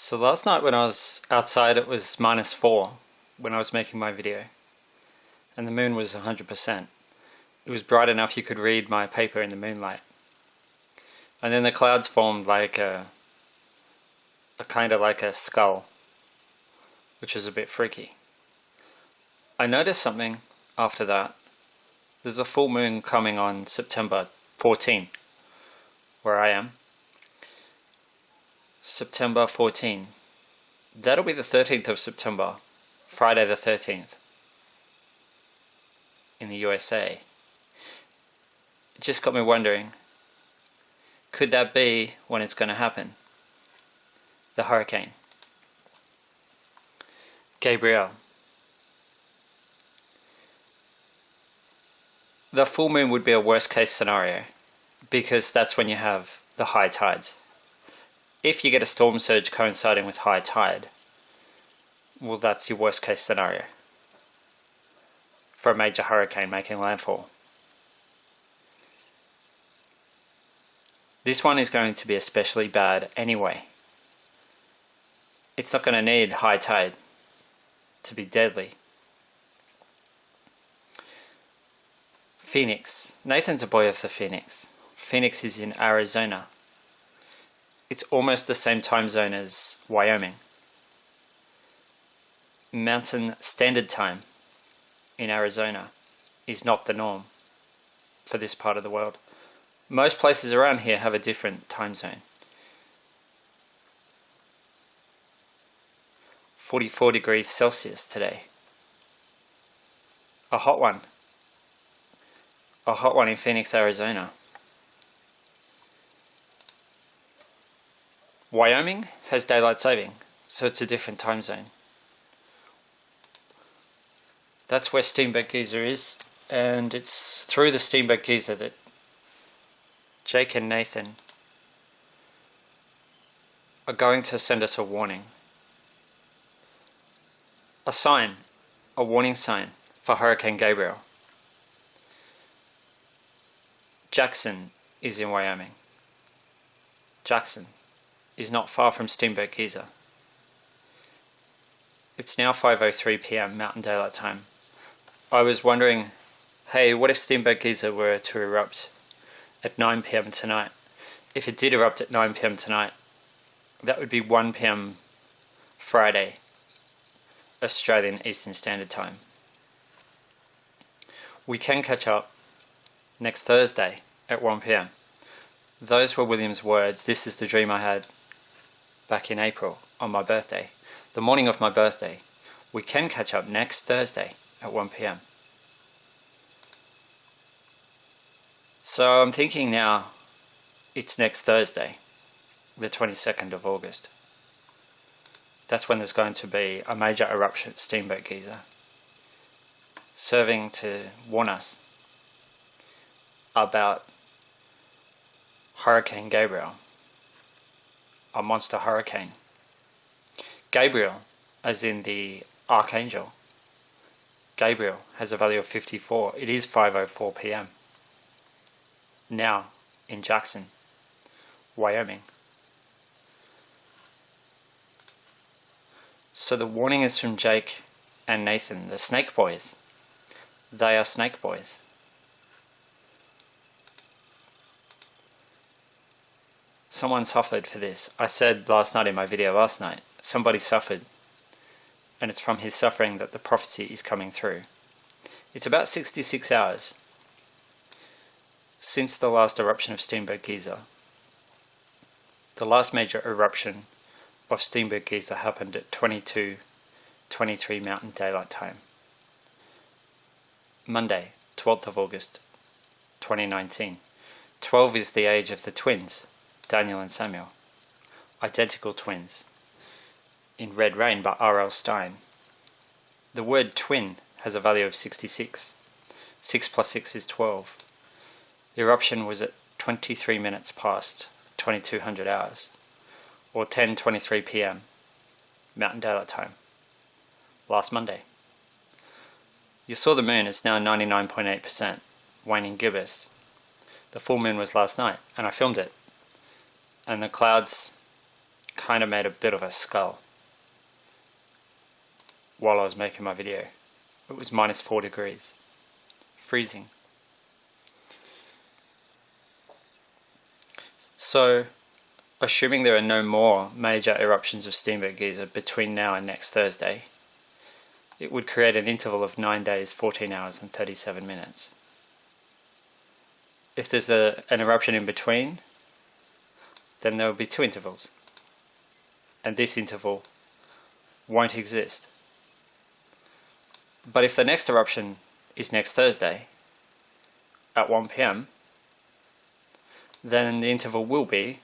So last night when I was outside it was -4 when I was making my video, and the moon was 100%. It was bright enough you could read my paper in the moonlight. And then the clouds formed like a kind of like a skull, which was a bit freaky. I noticed something after that. There's a full moon coming on September 14, where I am. September 14. That'll be the 13th of September, Friday the 13th, in the USA. It just got me wondering, could that be when it's going to happen? The hurricane. Gabrielle. The full moon would be a worst case scenario, because that's when you have the high tides. If you get a storm surge coinciding with high tide, well, that's your worst case scenario for a major hurricane making landfall. This one is going to be especially bad anyway. It's not going to need high tide to be deadly. Phoenix. Nathan's a boy of the Phoenix. Phoenix is in Arizona. It's almost the same time zone as Wyoming. Mountain Standard Time in Arizona is not the norm for this part of the world. Most places around here have a different time zone. 44 degrees Celsius today. A hot one. A hot one in Phoenix, Arizona. Wyoming has daylight saving, so it's a different time zone. That's where Steamboat Geyser is, and it's through the Steamboat Geyser that Jake and Nathan are going to send us a warning. A sign, a warning sign for Hurricane Gabrielle. Jackson is in Wyoming. Jackson is not far from Steamboat Geyser. It's now 5:03 p.m. Mountain Daylight Time. I was wondering, hey, what if Steamboat Geyser were to erupt at 9 p.m. tonight? If it did erupt at 9 p.m. tonight, that would be 1 p.m. Friday, Australian Eastern Standard Time. We can catch up next Thursday at 1 p.m. Those were William's words. This is the dream I had back in April on my birthday. The morning of my birthday. We can catch up next Thursday at 1 p.m. So I'm thinking now it's next Thursday, the 22nd of August. That's when there's going to be a major eruption at Steamboat Geyser, serving to warn us about Hurricane Gabrielle, a monster hurricane. Gabriel, as in the Archangel. Gabriel has a value of 54. It is 5:04 p.m. now in Jackson, Wyoming. So the warning is from Jake and Nathan, the Snake Boys. They are Snake Boys. Someone suffered for this. I said last night in my video last night, somebody suffered. And it's from his suffering that the prophecy is coming through. It's about 66 hours since the last eruption of Steamboat Geyser. The last major eruption of Steamboat Geyser happened at 22:23 Mountain Daylight Time. Monday, 12th of August, 2019. 12 is the age of the twins, Daniel and Samuel. Identical twins. In Red Rain by R.L. Stein. The word twin has a value of 66. 6 plus 6 is 12. The eruption was at 23 minutes past 2200 hours, or 10:23 p.m. Mountain Daylight Time, last Monday. You saw the moon, it's now 99.8% waning gibbous. The full moon was last night, and I filmed it. And the clouds kind of made a bit of a skull while I was making my video. It was -4 degrees. Freezing. So, assuming there are no more major eruptions of Steamboat Geyser between now and next Thursday, it would create an interval of 9 days, 14 hours and 37 minutes. If there's an eruption in between, then there will be 2 intervals. And this interval won't exist. But if the next eruption is next Thursday at 1 PM, then the interval will be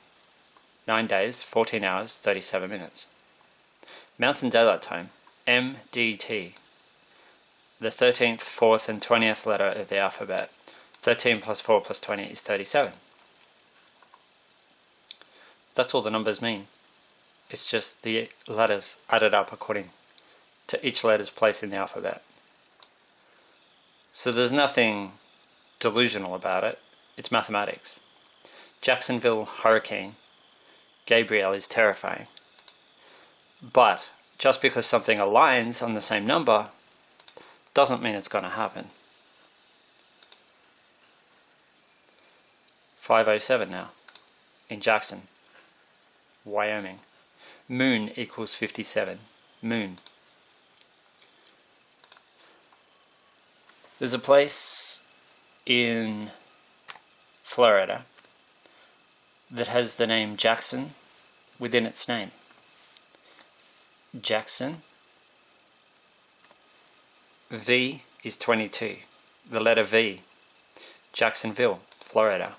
9 days, 14 hours, 37 minutes. Mountain Daylight Time, MDT, the 13th, 4th and 20th letter of the alphabet. 13 plus 4 plus 20 is 37. That's all the numbers mean. It's just the letters added up according to each letter's place in the alphabet. So there's nothing delusional about it. It's mathematics. Jacksonville Hurricane Gabrielle is terrifying. But just because something aligns on the same number doesn't mean it's going to happen. 5:07 now in Jackson, Wyoming. Moon equals 57. Moon. There's a place in Florida that has the name Jackson within its name. Jackson. V is 22. The letter V. Jacksonville, Florida.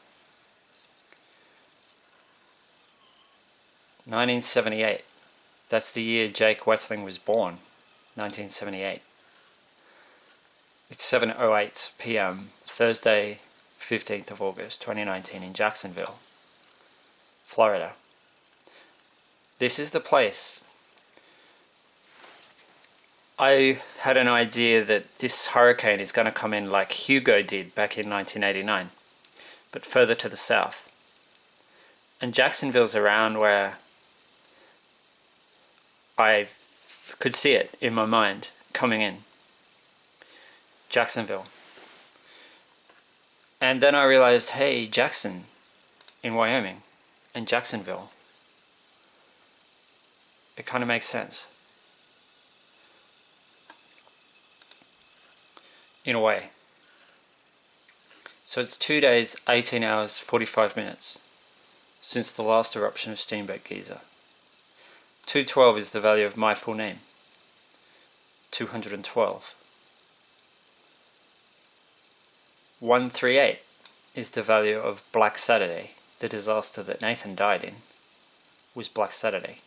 1978. That's the year Jake Wetling was born. 1978. It's 7:08 PM, Thursday, 15th of August, 2019 in Jacksonville, Florida. This is the place. I had an idea that this hurricane is going to come in like Hugo did back in 1989, but further to the south. And Jacksonville's around where I could see it in my mind coming in. Jacksonville. And then I realized, hey, Jackson in Wyoming and Jacksonville. It kind of makes sense. In a way. So it's 2 days, 18 hours, 45 minutes since the last eruption of Steamboat Geyser. 212 is the value of my full name. 212. 138 is the value of Black Saturday. The disaster that Nathan died in was Black Saturday.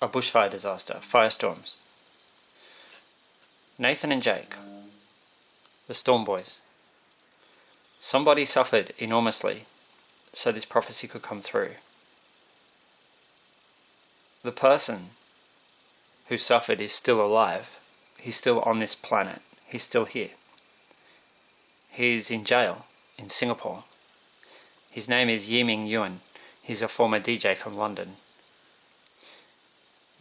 A bushfire disaster, firestorms. Nathan and Jake, the Storm Boys. Somebody suffered enormously so this prophecy could come through. The person who suffered is still alive. He's still on this planet. He's still here. He's in jail in Singapore. His name is Yiming Yuan. He's a former DJ from London.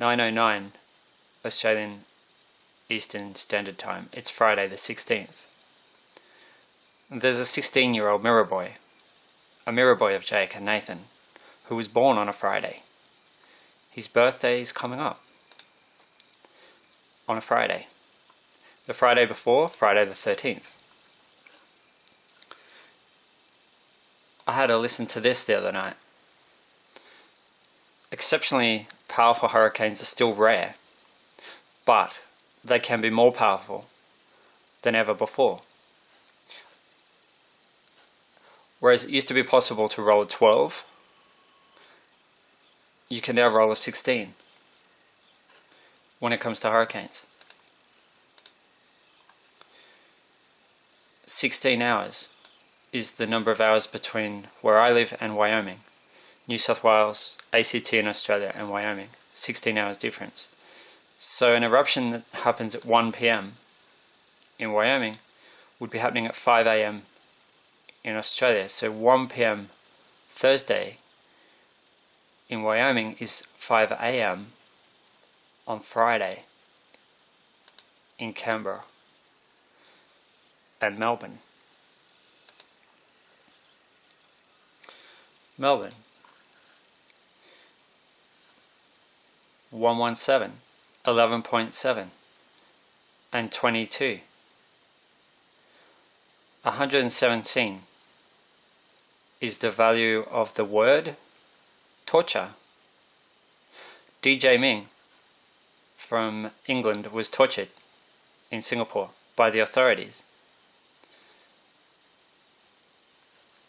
9:09 Australian Eastern Standard Time. It's Friday the 16th. There's a 16-year-old mirror boy, a mirror boy of Jake and Nathan, who was born on a Friday. His birthday is coming up on a Friday. The Friday before, Friday the 13th. I had to listen to this the other night. Exceptionally powerful hurricanes are still rare, but they can be more powerful than ever before. Whereas it used to be possible to roll a 12, you can now roll a 16 when it comes to hurricanes. 16 hours is the number of hours between where I live and Wyoming. New South Wales, ACT in Australia and Wyoming. 16 hours difference. So an eruption that happens at 1 PM in Wyoming would be happening at 5 AM in Australia. So 1 PM Thursday in Wyoming is 5 a.m. on Friday in Canberra and Melbourne. Melbourne 117, 11.7 and 22. 117 is the value of the word torture. DJ Ming from England was tortured in Singapore by the authorities.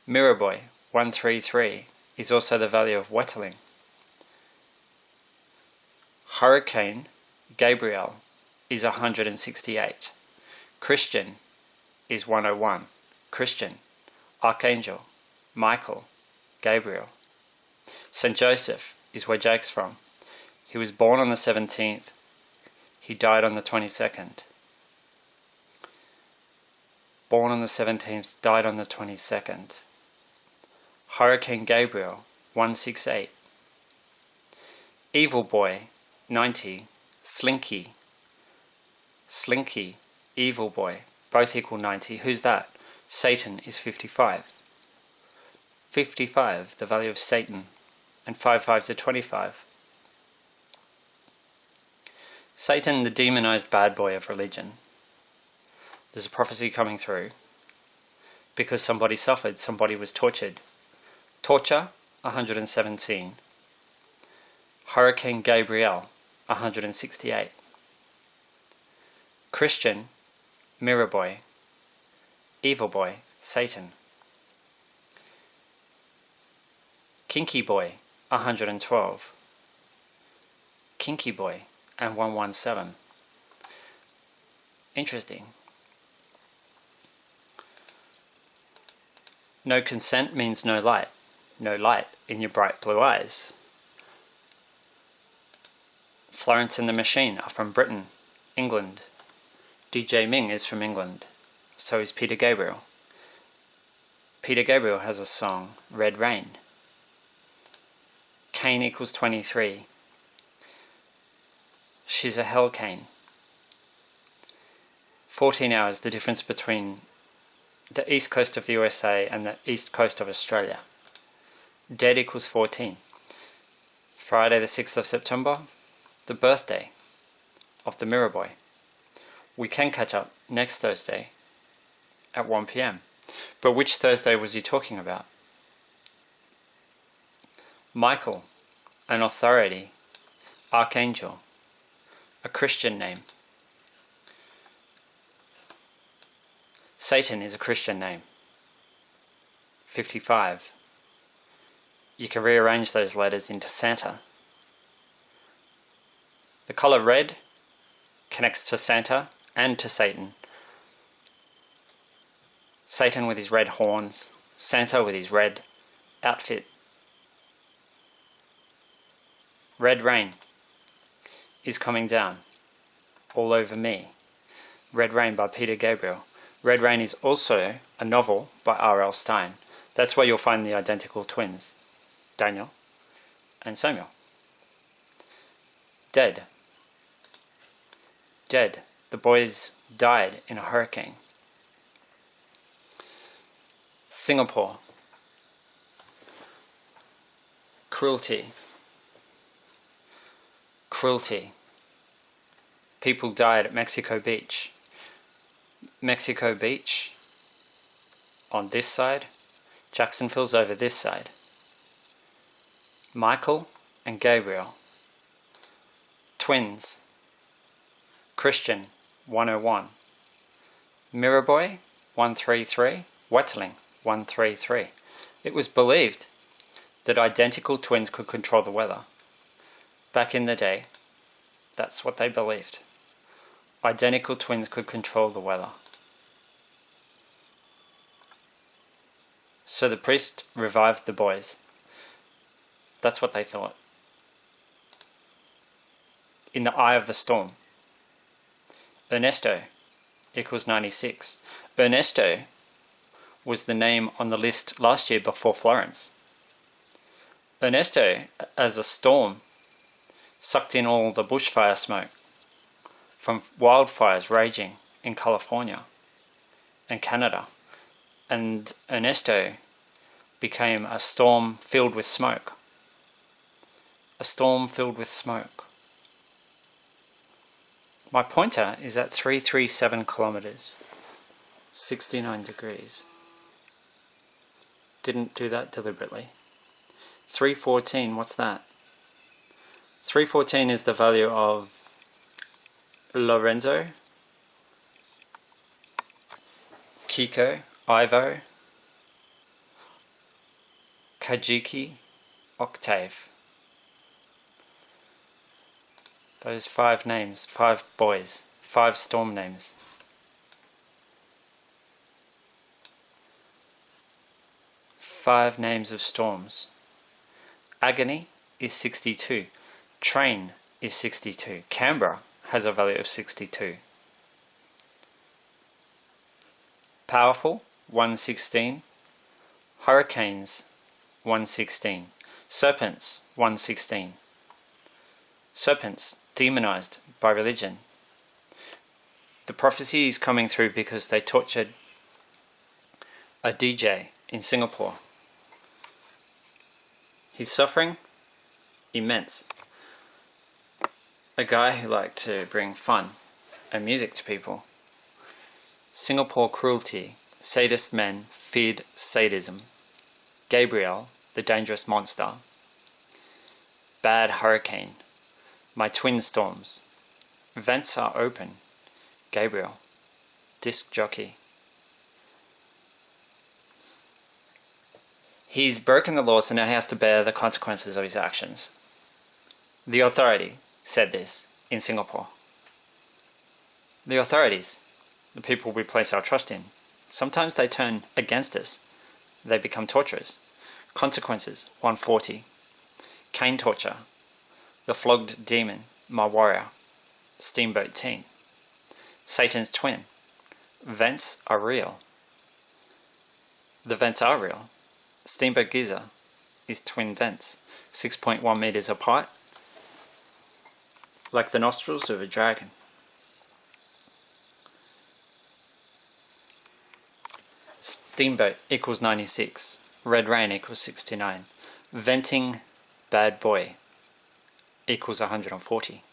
Mirror Boy 133 is also the value of Wetterling. Hurricane Gabrielle is 168. Christian is 101. Christian, Archangel, Michael, Gabriel. St. Joseph is where Jake's from. He was born on the 17th. He died on the 22nd. Born on the 17th, died on the 22nd. Hurricane Gabriel 168. Evil Boy 90. Slinky, Evil Boy, both equal 90. Who's that? Satan is 55. 55, the value of Satan, and 5 5s are 25. Satan, the demonized bad boy of religion. There's a prophecy coming through because somebody suffered, somebody was tortured. Torture, 117. Hurricane Gabrielle, 168. Christian, Mirror Boy, Evil Boy, Satan. Kinky Boy, 112. Kinky Boy and 117. Interesting. No consent means no light. No light in your bright blue eyes. Florence and the Machine are from Britain, England. DJ Ming is from England. So is Peter Gabriel. Peter Gabriel has a song, Red Rain. Cain equals 23. She's a hell Cain. 14 hours, the difference between the east coast of the USA and the east coast of Australia. Dead equals 14. Friday the 6th of September, the birthday of the Mirror Boy. We can catch up next Thursday at 1 p.m. But which Thursday was he talking about? Michael, an authority, Archangel, a Christian name. Satan is a Christian name. 55. You can rearrange those letters into Santa. The color red connects to Santa and to Satan. Satan with his red horns, Santa with his red outfit. Red rain is coming down all over me. Red Rain by Peter Gabriel. Red Rain is also a novel by R.L. Stein. That's where you'll find the identical twins, Daniel and Samuel. Dead. Dead. The boys died in a hurricane. Singapore. Cruelty. Cruelty. People died at Mexico Beach. Mexico Beach on this side, Jacksonville's over this side. Michael and Gabriel, twins. Christian 101, Mirror Boy 133, Wetterling 133. It was believed that identical twins could control the weather. Back in the day, that's what they believed. Identical twins could control the weather. So the priest revived the boys. That's what they thought. In the eye of the storm. Ernesto equals 96. Ernesto was the name on the list last year before Florence. Ernesto, as a storm, sucked in all the bushfire smoke from wildfires raging in California and Canada, and Ernesto became a storm filled with smoke. A storm filled with smoke. My pointer is at 337 kilometers, 69 degrees. Didn't do that deliberately. 314, what's that? 314 is the value of Lorenzo, Kiko, Ivo, Kajiki, Octave. Those 5 names, 5 boys, 5 storm names. Five names of storms. Agony is 62. Train is 62. Canberra has a value of 62. Powerful, 116. Hurricanes, 116. Serpents, 116. Serpents, demonized by religion. The prophecy is coming through because they tortured a DJ in Singapore. His suffering, immense. A guy who liked to bring fun and music to people. Singapore cruelty, sadist men feared sadism. Gabrielle, the dangerous monster. Bad hurricane, my twin storms. Vents are open. Gabrielle, disc jockey. He's broken the law, so now he has to bear the consequences of his actions. The authority said this in Singapore. The authorities, the people we place our trust in, sometimes they turn against us. They become torturers. Consequences, 140. Cane torture. The flogged demon, my warrior. Steamboat teen. Satan's twin. Vents are real. The vents are real. Steamboat Giza is twin vents, 6.1 meters apart, like the nostrils of a dragon. Steamboat equals 96. Red rain equals 69. Venting bad boy equals 140.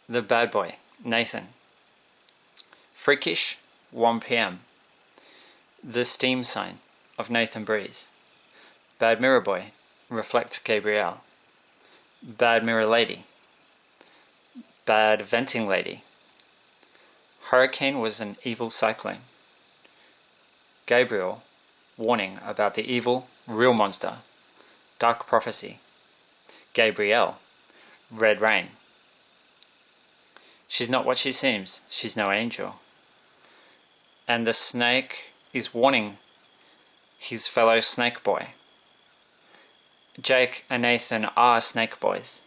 The bad boy, Nathan. Freakish, 1 p.m. The steam sign of Nathan Breeze. Bad mirror boy, reflect Gabrielle. Bad mirror lady. Bad venting lady. Hurricane was an evil cyclone. Gabriel, warning about the evil, real monster. Dark prophecy. Gabrielle, red rain. She's not what she seems. She's no angel. And the snake is warning his fellow snake boy. Jake and Nathan are snake boys.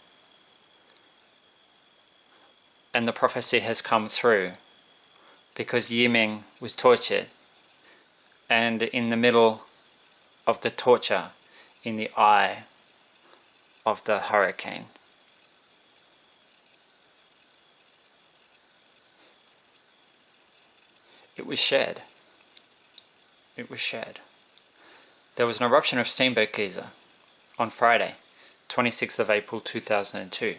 And the prophecy has come through because Yiming was tortured, and in the middle of the torture, in the eye of the hurricane, it was shared. It was shared. There was an eruption of Steamboat Giza on Friday, 26th of April 2002,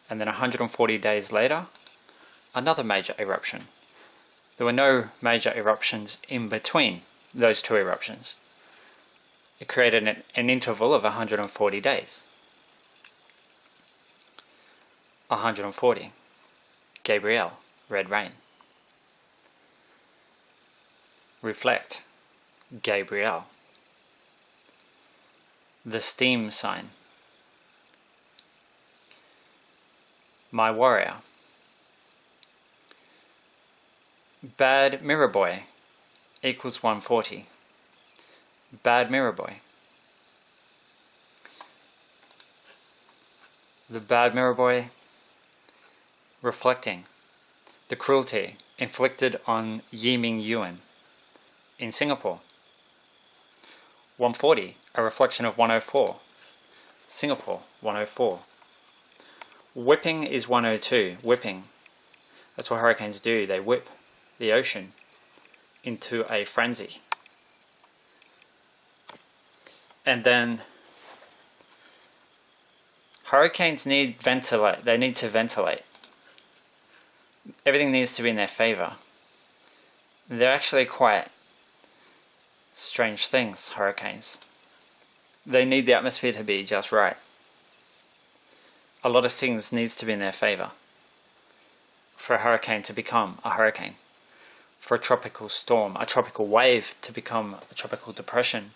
and then 140 days later, another major eruption. There were no major eruptions in between those two eruptions. It created an interval of 140 days. 140. Gabrielle, red rain. Reflect, Gabrielle. The steam sign. My warrior. Bad mirror boy equals 140. Bad mirror boy. The bad mirror boy reflecting the cruelty inflicted on Yiming Yuan in Singapore. 140, a reflection of 104. Singapore, 104. Whipping is 102. Whipping. That's what hurricanes do. They whip the ocean into a frenzy. And then hurricanes need ventilate. They need to ventilate. Everything needs to be in their favor. They're actually quite strange things, hurricanes. They need the atmosphere to be just right. A lot of things needs to be in their favor for a hurricane to become a hurricane, for a tropical storm, a tropical wave to become a tropical depression,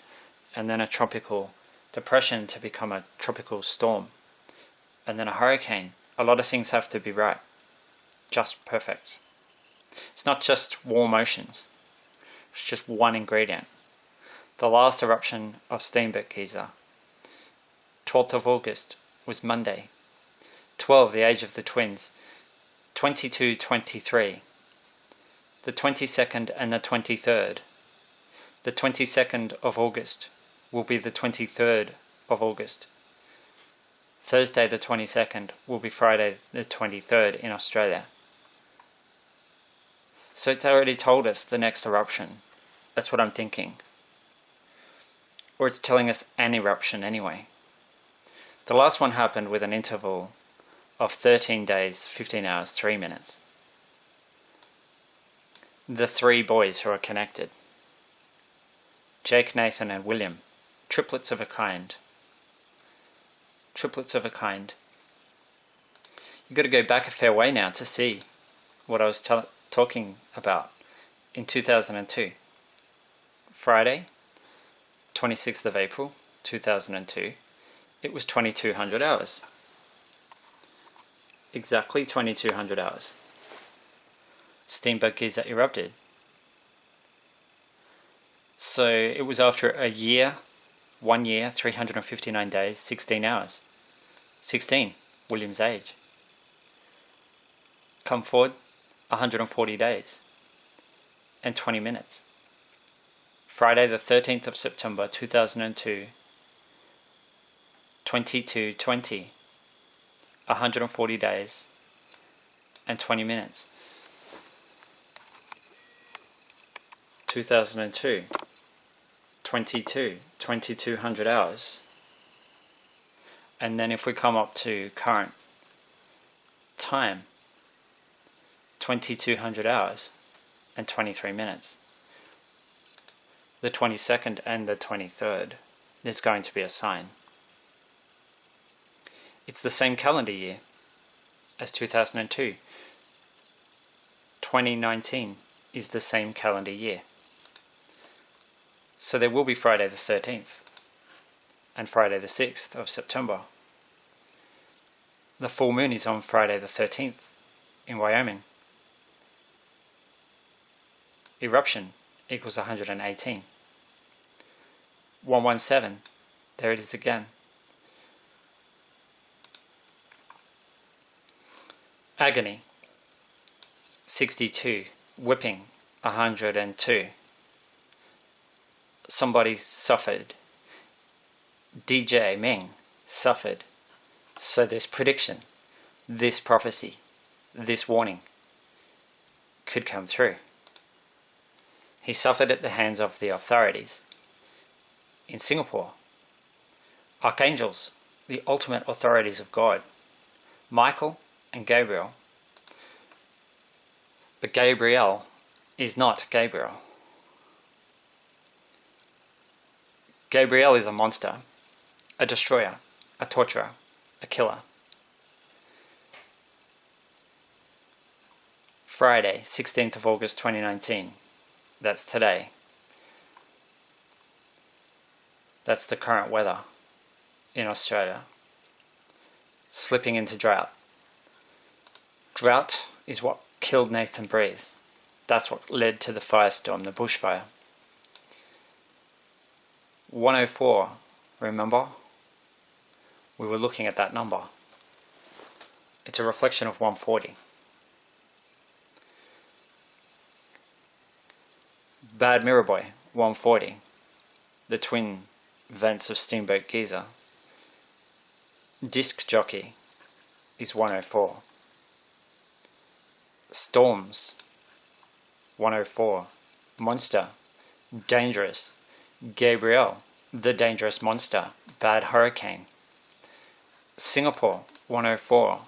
and then a tropical depression to become a tropical storm, and then a hurricane. A lot of things have to be right, just perfect. It's not just warm oceans, it's just one ingredient. The last eruption of Steenbeck Geyser, 12th of August, was Monday. 12, the age of the twins. 22, 23. The 22nd and the 23rd. The 22nd of August will be the 23rd of August. Thursday the 22nd will be Friday the 23rd in Australia. So it's already told us the next eruption. That's what I'm thinking. Or it's telling us an eruption anyway. The last one happened with an interval of 13 days, 15 hours, 3 minutes. The three boys who are connected. Jake, Nathan and William. Triplets of a kind. Triplets of a kind. You've got to go back a fair way now to see what I was talking about in 2002. Friday, 26th of April 2002, it was 2200 hours. Exactly 2200 hours. Steenbeck Geyser erupted. So it was after a year, 1 year, 359 days, 16 hours. 16, William's age. Come forward, 140 days and 20 minutes. Friday the 13th of September 2002, 22:20, 140 days and 20 minutes. 2002, 2200 hours. And then if we come up to current time, 2200 hours and 23 minutes. The 22nd and the 23rd, there's going to be a sign. It's the same calendar year as 2002. 2019 is the same calendar year. So there will be Friday the 13th and Friday the 6th of September. The full moon is on Friday the 13th in Wyoming. Eruption equals 118. 117, there it is again. Agony, 62. Whipping, 102. Somebody suffered. DJ Ming suffered. So this prediction, this prophecy, this warning could come through. He suffered at the hands of the authorities. In Singapore, archangels, the ultimate authorities of God, Michael and Gabrielle. But Gabrielle is not Gabrielle. Gabrielle is a monster, a destroyer, a torturer, a killer. Friday, 16th of August 2019. That's today. That's the current weather in Australia. Slipping into drought. Drought is what killed Nathan Breeze. That's what led to the firestorm, the bushfire. 104, remember? We were looking at that number. It's a reflection of 140. Bad Mirror Boy, 140. The twin vents of Steamboat Geyser. Disc jockey is 104. Storms 104. Monster, dangerous. Gabrielle, the dangerous monster, bad hurricane. Singapore 104.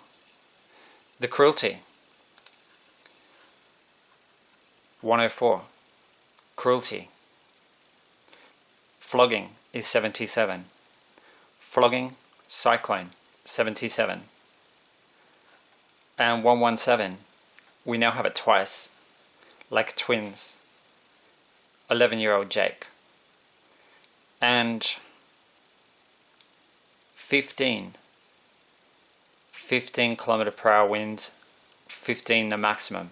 The cruelty 104. Cruelty. Flogging is 77. Flogging, cyclone 77. And 117, we now have it twice, like twins. 11-year-old Jake. And 15 km/h wind, 15 the maximum.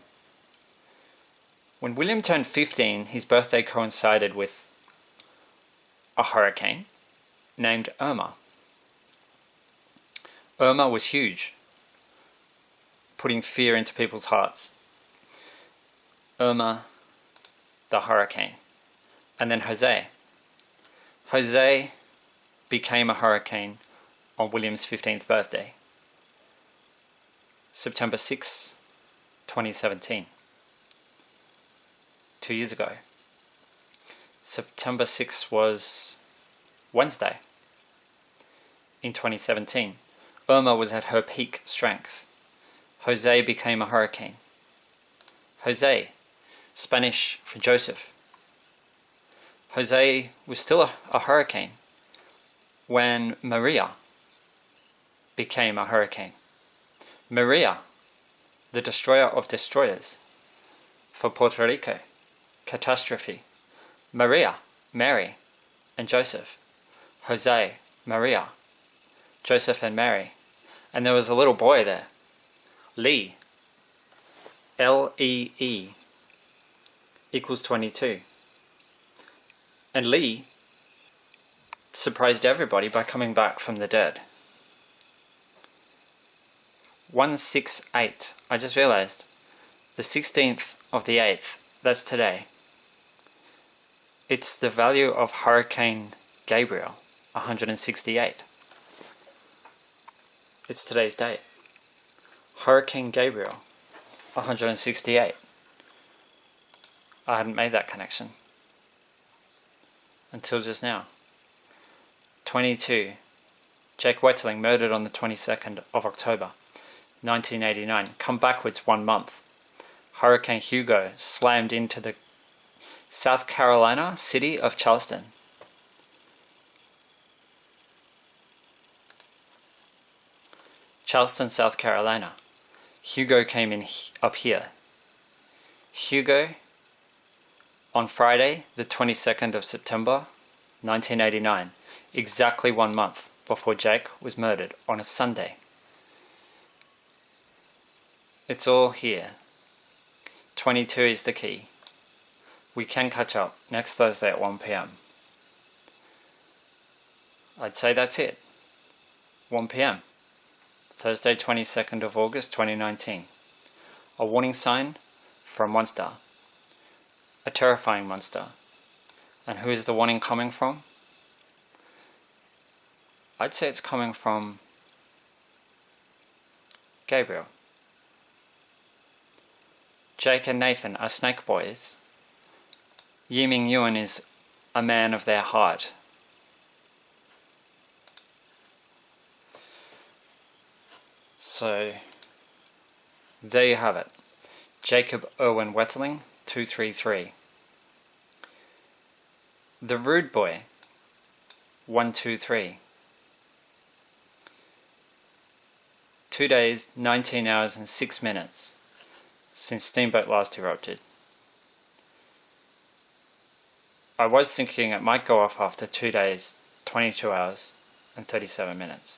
When William turned 15, his birthday coincided with a hurricane named Irma. Irma was huge, putting fear into people's hearts. Irma, the hurricane. And then Jose. Jose became a hurricane on William's 15th birthday. September 6, 2017. 2 years ago. September 6 was Wednesday in 2017. Irma was at her peak strength. Jose became a hurricane. Jose, Spanish for Joseph. Jose was still a hurricane when Maria became a hurricane. Maria, the destroyer of destroyers for Puerto Rico. Catastrophe. Maria, Mary, and Joseph. Jose, Maria, Joseph and Mary. And there was a little boy there. Lee. Lee equals 22. And Lee surprised everybody by coming back from the dead. 168. I just realized. The 16th of the 8th. That's today. It's the value of Hurricane Gabrielle. 168. It's today's date. Hurricane Gabrielle. 168. I hadn't made that connection until just now. 22. Jake Wetterling murdered on the 22nd of October 1989. Come backwards 1 month. Hurricane Hugo slammed into the South Carolina city of Charleston. Charleston, South Carolina. Hugo came in up here. Hugo, on Friday, the 22nd of September, 1989, exactly 1 month before Jake was murdered on a Sunday. It's all here. 22 is the key. We can catch up next Thursday at 1 p.m. I'd say that's it. 1 p.m. Thursday 22nd of August 2019. A warning sign for a monster. A terrifying monster. And who is the warning coming from? I'd say it's coming from Gabrielle. Jake and Nathan are snake boys. Yiming Yuan is a man of their heart. So, there you have it. Jacob Irwin Wetterling, 233. The Rude Boy, 123. 2 days, 19 hours and 6 minutes since Steamboat last erupted. I was thinking it might go off after 2 days, 22 hours and 37 minutes.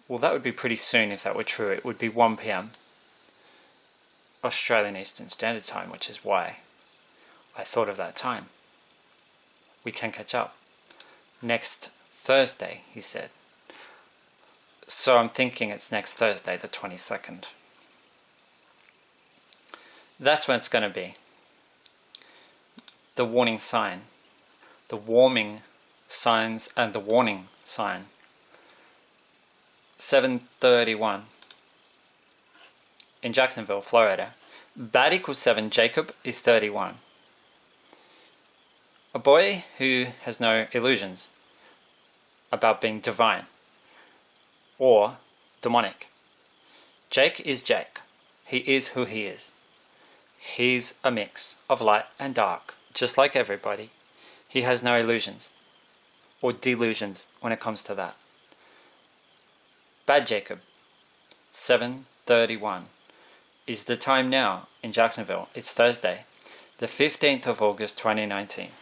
Well, that would be pretty soon if that were true. It would be 1 p.m. Australian Eastern Standard Time, which is why I thought of that time. We can catch up. Next Thursday, he said. So I'm thinking it's next Thursday, the 22nd. That's when it's going to be. The warning sign. The warming signs and the warning sign. 7:31 in Jacksonville, Florida. Bad equals 7, Jacob is 31. A boy who has no illusions about being divine or demonic. Jake is Jake. He is who he is. He's a mix of light and dark, just like everybody. He has no illusions or delusions when it comes to that. Bad Jacob, 7:31 is the time now in Jacksonville. It's Thursday, the 15th of August 2019.